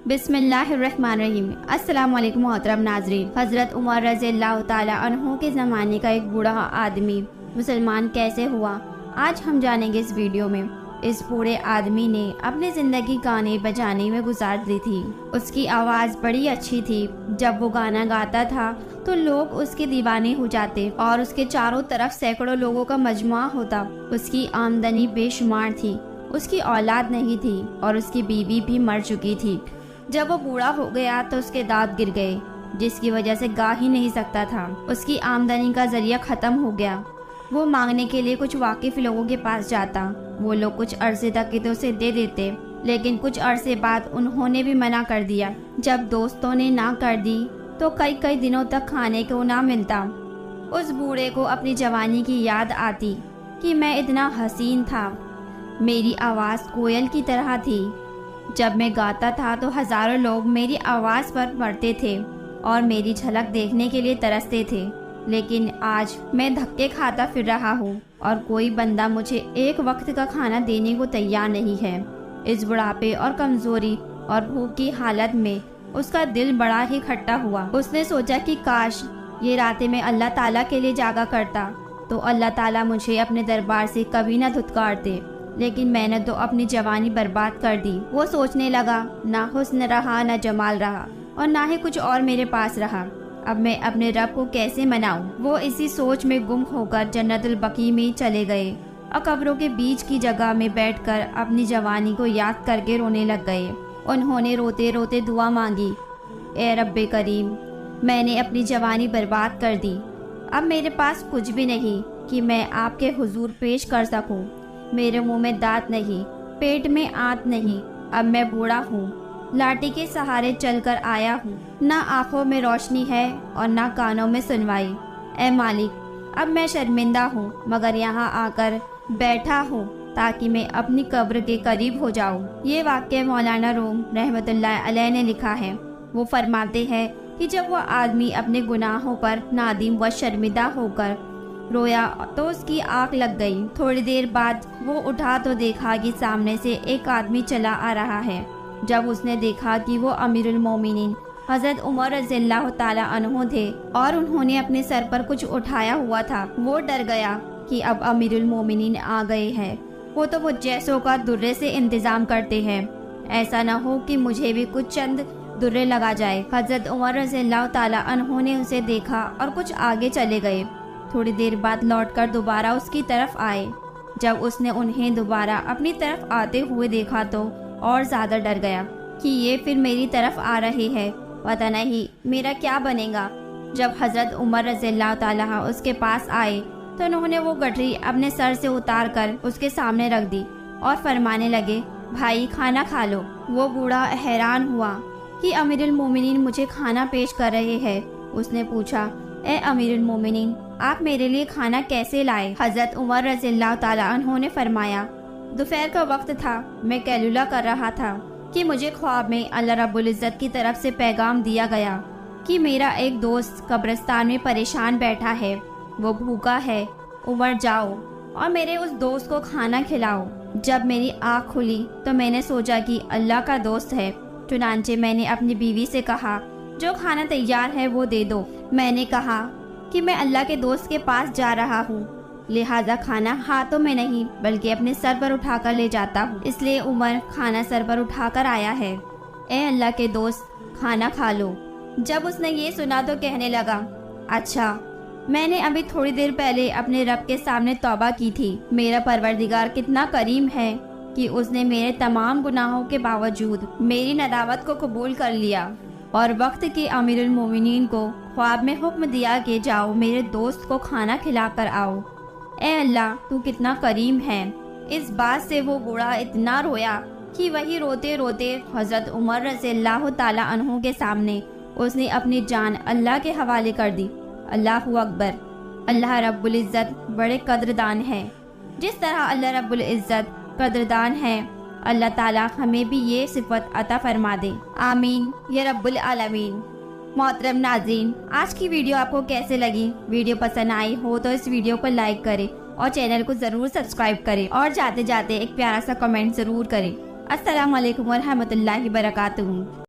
बिस्मिल्लाहिर्रहमानिर्रहीम। अस्सलाम वालेकुम मोहतरम नाजरीन। हज़रत उमर रज़ी अल्लाह ताला अन्हु के ज़माने का एक बूढ़ा आदमी मुसलमान कैसे हुआ, आज हम जानेंगे इस वीडियो में। इस बूढ़े आदमी ने अपनी ज़िंदगी गाने बजाने में गुजार दी थी। उसकी आवाज़ बड़ी अच्छी थी। जब वो गाना गाता था तो लोग उसके दीवाने हो जाते और उसके चारों तरफ सैकड़ों लोगों का मजमा होता। उसकी आमदनी बेशुमार थी। उसकी औलाद नहीं थी और उसकी बीवी भी मर चुकी थी। जब वो बूढ़ा हो गया तो उसके दांत गिर गए, जिसकी वजह से गा ही नहीं सकता था। उसकी आमदनी का जरिया ख़त्म हो गया। वो मांगने के लिए कुछ वाकिफ लोगों के पास जाता। वो लोग कुछ अरसे तक तो उसे दे देते, लेकिन कुछ अरसे बाद उन्होंने भी मना कर दिया। जब दोस्तों ने ना कर दी तो कई कई दिनों तक खाने को ना मिलता। उस बूढ़े को अपनी जवानी की याद आती कि मैं इतना हसीन था, मेरी आवाज़ कोयल की तरह थी। जब मैं गाता था तो हज़ारों लोग मेरी आवाज़ पर मरते थे और मेरी झलक देखने के लिए तरसते थे। लेकिन आज मैं धक्के खाता फिर रहा हूँ और कोई बंदा मुझे एक वक्त का खाना देने को तैयार नहीं है। इस बुढ़ापे और कमज़ोरी और भूख की हालत में उसका दिल बड़ा ही खट्टा हुआ। उसने सोचा कि काश ये रातें मैं अल्लाह ताला के लिए जागा करता तो अल्लाह ताला मुझे अपने दरबार से कभी ना धुतकारते। लेकिन मैंने तो अपनी जवानी बर्बाद कर दी। वो सोचने लगा, ना हुस्न रहा, ना जमाल रहा और ना ही कुछ और मेरे पास रहा। अब मैं अपने रब को कैसे मनाऊं? वो इसी सोच में गुम होकर जन्नतुल बकी में चले गए और कब्रों के बीच की जगह में बैठकर अपनी जवानी को याद करके रोने लग गए। उन्होंने रोते रोते दुआ मांगी, ए रब्बे करीम, मैंने अपनी जवानी बर्बाद कर दी। अब मेरे पास कुछ भी नहीं कि मैं आपके हुजूर पेश कर सकूं। मेरे मुंह में दांत नहीं, पेट में आंत नहीं। अब मैं बूढ़ा हूँ, लाठी के सहारे चलकर आया हूँ। ना आंखों में रोशनी है और ना कानों में सुनवाई। ए मालिक, अब मैं शर्मिंदा हूँ, मगर यहाँ आकर बैठा हूँ ताकि मैं अपनी कब्र के करीब हो जाऊँ। ये वाक़या मौलाना रूम रहमतुल्लाह अलैह ने लिखा है। वो फरमाते हैं कि जब वो आदमी अपने गुनाहों पर नादिम व शर्मिंदा होकर रोया तो उसकी आँख लग गई। थोड़ी देर बाद वो उठा तो देखा कि सामने से एक आदमी चला आ रहा है। जब उसने देखा कि वो अमीरुल मोमिनीन हज़रत उमर रज़ियल्लाहु ताला अन्हु थे और उन्होंने अपने सर पर कुछ उठाया हुआ था, वो डर गया कि अब अमीरुल मोमिनीन आ गए हैं। वो तो वो जैसों का दुर्रे से इंतज़ाम करते हैं, ऐसा न हो कि मुझे भी कुछ चंद दुर्रे लगा जाए। हज़रत उमर रज़ियल्लाहु ताला अन्हु ने उसे देखा और कुछ आगे चले गए। थोड़ी देर बाद लौटकर दोबारा उसकी तरफ आए। जब उसने उन्हें दोबारा अपनी तरफ आते हुए देखा तो और ज़्यादा डर गया कि ये फिर मेरी तरफ आ रहे हैं, पता नहीं मेरा क्या बनेगा। जब हज़रत उमर रज़ियल्लाहु ताला उसके पास आए तो उन्होंने वो गठरी अपने सर से उतार कर उसके सामने रख दी और फरमाने लगे, भाई खाना खा लो। वो बूढ़ा हैरान हुआ कि अमीरुल मोमिनीन मुझे खाना पेश कर रहे हैं। उसने पूछा, ए अमीरुल मोमिनीन, आप मेरे लिए खाना कैसे लाए? हज़रत उमर रज़ियल्लाहु ताला अन्हु ने फरमाया, दोपहर का वक्त था, मैं कैलुला कर रहा था कि मुझे ख्वाब में अल्लाह रब्बुल इज़्ज़त की तरफ से पैगाम दिया गया कि मेरा एक दोस्त कब्रिस्तान में परेशान बैठा है, वो भूखा है। उमर जाओ और मेरे उस दोस्त को खाना खिलाओ। जब मेरी आँख खुली तो मैंने सोचा कि अल्लाह का दोस्त है। चुनांचे मैंने अपनी बीवी से कहा, जो खाना तैयार है वो दे दो। मैंने कहा कि मैं अल्लाह के दोस्त के पास जा रहा हूँ, लिहाजा खाना हाथों में नहीं बल्कि अपने सर पर उठाकर ले जाता हूँ। इसलिए उमर खाना सर पर उठाकर आया है। ए अल्लाह के दोस्त, खाना खा लो। जब उसने ये सुना तो कहने लगा, अच्छा, मैंने अभी थोड़ी देर पहले अपने रब के सामने तौबा की थी। मेरा परवरदिगार कितना करीम है कि उसने मेरे तमाम गुनाहों के बावजूद मेरी नदावत को कबूल कर लिया और वक्त के अमीरुल मोमिनीन को ख्वाब में हुक्म दिया कि जाओ मेरे दोस्त को खाना खिला कर आओ। ए अल्लाह, तू कितना करीम है। इस बात से वो बूढ़ा इतना रोया कि वही रोते रोते हज़रत उमर रज़ियल्लाहु ताला अन्हु के सामने उसने अपनी जान अल्लाह के हवाले कर दी। अल्लाहु अकबर। अल्लाह रब्बुल इज़्ज़त बड़े कद्रदान है। जिस तरह अल्लाह रब्बुल इज़्ज़त कद्रदान है, अल्लाह ताला हमें भी ये सिफत अता फरमा दे। आमीन या रब्बुल आलमीन। मोहतरम नाज़रीन, आज की वीडियो आपको कैसे लगी? वीडियो पसंद आई हो तो इस वीडियो को लाइक करें और चैनल को ज़रूर सब्सक्राइब करें और जाते जाते एक प्यारा सा कमेंट ज़रूर करें। अस्सलाम वालेकुम व रहमतुल्लाहि व बरकातुहू।